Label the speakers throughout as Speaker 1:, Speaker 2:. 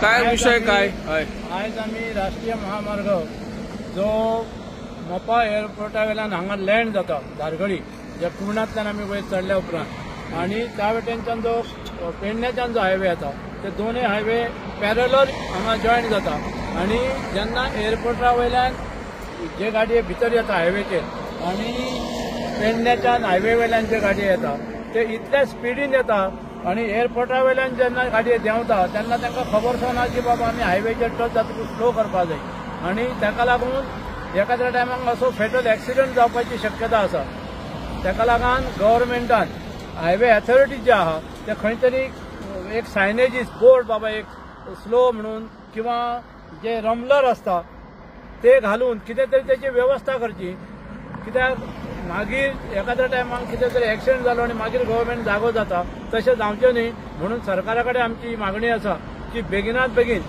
Speaker 1: काय विषय काय
Speaker 2: आज आम्ही राष्ट्रीय महामार्ग जो मोपा एअरपोर्टा वेल्यान हांगा लँड जाता धारगळी जे पुर्णांतल्यान आमी वयर चडल्या उपरांत आनी त्या वाटेनच्यान जो पेडण्याच्यान जो हायवे येता ते दोनूय हायवे पॅरलल हांगा जॉयन जाता आनी जेन्ना एअरपोर्टा वयल्यान जे गाडये भितर येता हायवेचेर आनी पेडण्याच्यान हायवे वयल्यान जे गाडये येता ते इतल्या स्पिडीन येता आनी एअरपोर्टा वयल्यान जेन्ना गाडये देंवता तेन्ना तांकां खबर ना की बाबा आमी हायवेचेर टच जातकूच स्लो करपाक जाय आनी ताका लागून एखाद्या टायमाक असो फेटल एक्सिडंट जावपाची शक्यता आसा। ताका लागून गव्हर्मेंटान हायवे अथॉरिटी जे आहा ते खंय तरी एक सायनेजीस बोर्ड बाबा एक स्लो म्हणून किंवा जे रमलर असता ते घालून कितें तरी त्याची व्यवस्था करची कित्याक मागीर एखाद्या टायमाक कितें तरी एक्सिडंट जालो आनी मागीर गव्हर्मेंट जागो जाता तशें जावचें न्ही म्हणून सरकारा कडेन आमची मागणी आसा की बेगिनात बेगीन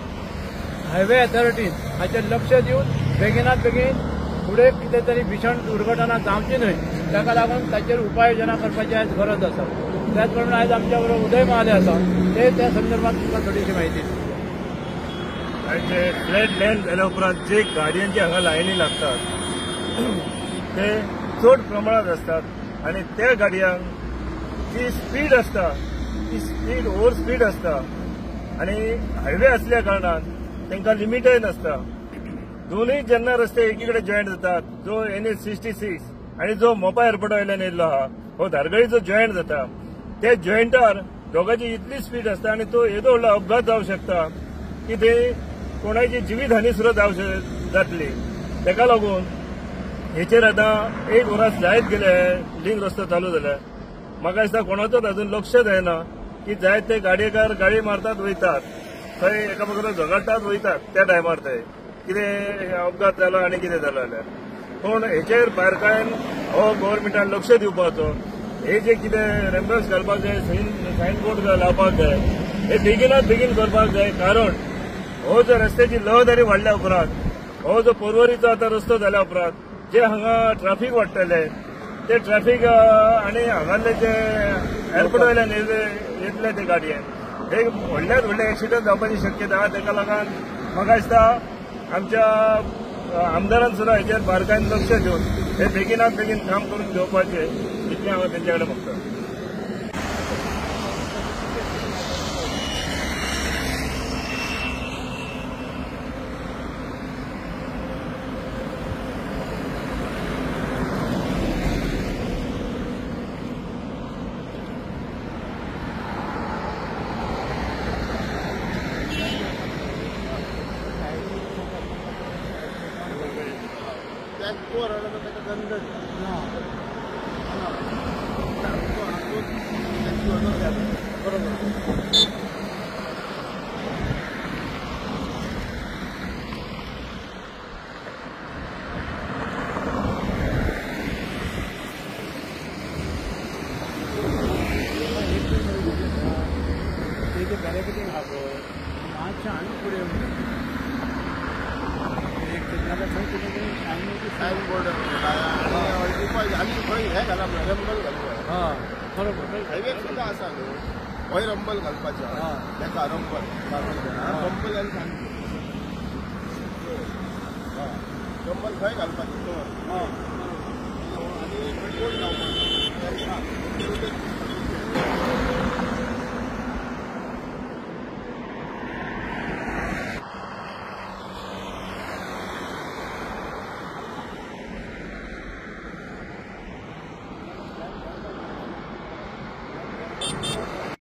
Speaker 2: हायवे अथॉरिटीन हाचेर लक्ष दिवन बेगिनात बेगीन फुडें कितें तरी भीषण दुर्घटना जावची न्हय ताका लागून ताचेर उपाय योजना करपाची आज गरज आसा। त्याच प्रमाणे आज आमच्या बरोबर उदय महाले आसा ते त्या संदर्भात तुमकां थोडीशी म्हायती
Speaker 3: दितले। फ्लॅट लँड जाल्या उपरांत जे गाडयांची हांगा लायनी लागतात ते चड प्रमाणात असतात आनी त्या गाडयांक जी स्पीड असता ती स्पीड ओवर स्पीड असता आनी हायवे असल्या कारणान तांकां लिमिटय नासता। दोनूय जेन्ना रस्ते एकीकडे जॉयंट जातात जो NH 66 आनी जो मोपा एअरपोर्टा वयल्यान येयल्लो आहा हो धारगळी जो जॉयंट जाता त्या जॉयंटार दोगांची इतली स्पीड असता आनी तो येदो व्हडलो अपघात जावंक शकता की ते कोणाची जिवीतहानी सुद्धा जातली। ताका लागून हेचेर आतां 1 वरास जायत गेले लिंक रस्तो चालू जाल्यार म्हाका दिसता कोणाचोच अजून लक्ष जायना की जायत ते गाडयेकार गाडी मारतात वयतात थंय एकामेकांक झगडटात वयतात त्या टायमार ते कितें अपघात जालो आनी कितें जालो जाल्यार पूण हेचेर बारकायेन हो गव्हर्मेंटान लक्ष दिवपाचो हे जे कितें रेम्बल्स घालपाक जाय सायनबोर्ड लावपाक जाय हे बेगिनात बेगीन करपाक जाय कारण हो जो रस्त्याची रहदारी वाडल्या उपरांत हो जो पर्वरीचो आतां रस्तो जाल्या उपरांत जे हांगा ट्रॅफिक वाडटले ते ट्रॅफिक आनी हांगाले जे एअरपोर्टा वयल्यान येतले ते गाडयेन हे व्हडल्यात व्हडले एक्सिडंट जावपाची शक्यता आहा। ताका लागून म्हाका दिसता आमच्या आमदारान सुद्दां हेचेर बारकायेन लक्ष दिवन हे बेगिनात बेगीन काम करून घेवपाचें इतलें हांव तेंचे कडेन मागता।
Speaker 2: बॅरिकेडिंग आहा पळय मातशें आनी फुडें सायन बोर्ड आनी खंय हें घाला रंबल घालूया बरोबर हायवे सुद्दां आसा न्हू खंय रंबल घालपाचें तेका रंबल रंबल आनी सांग रंबल खंय घालपाचें आनी पेट्रोल लावपाचें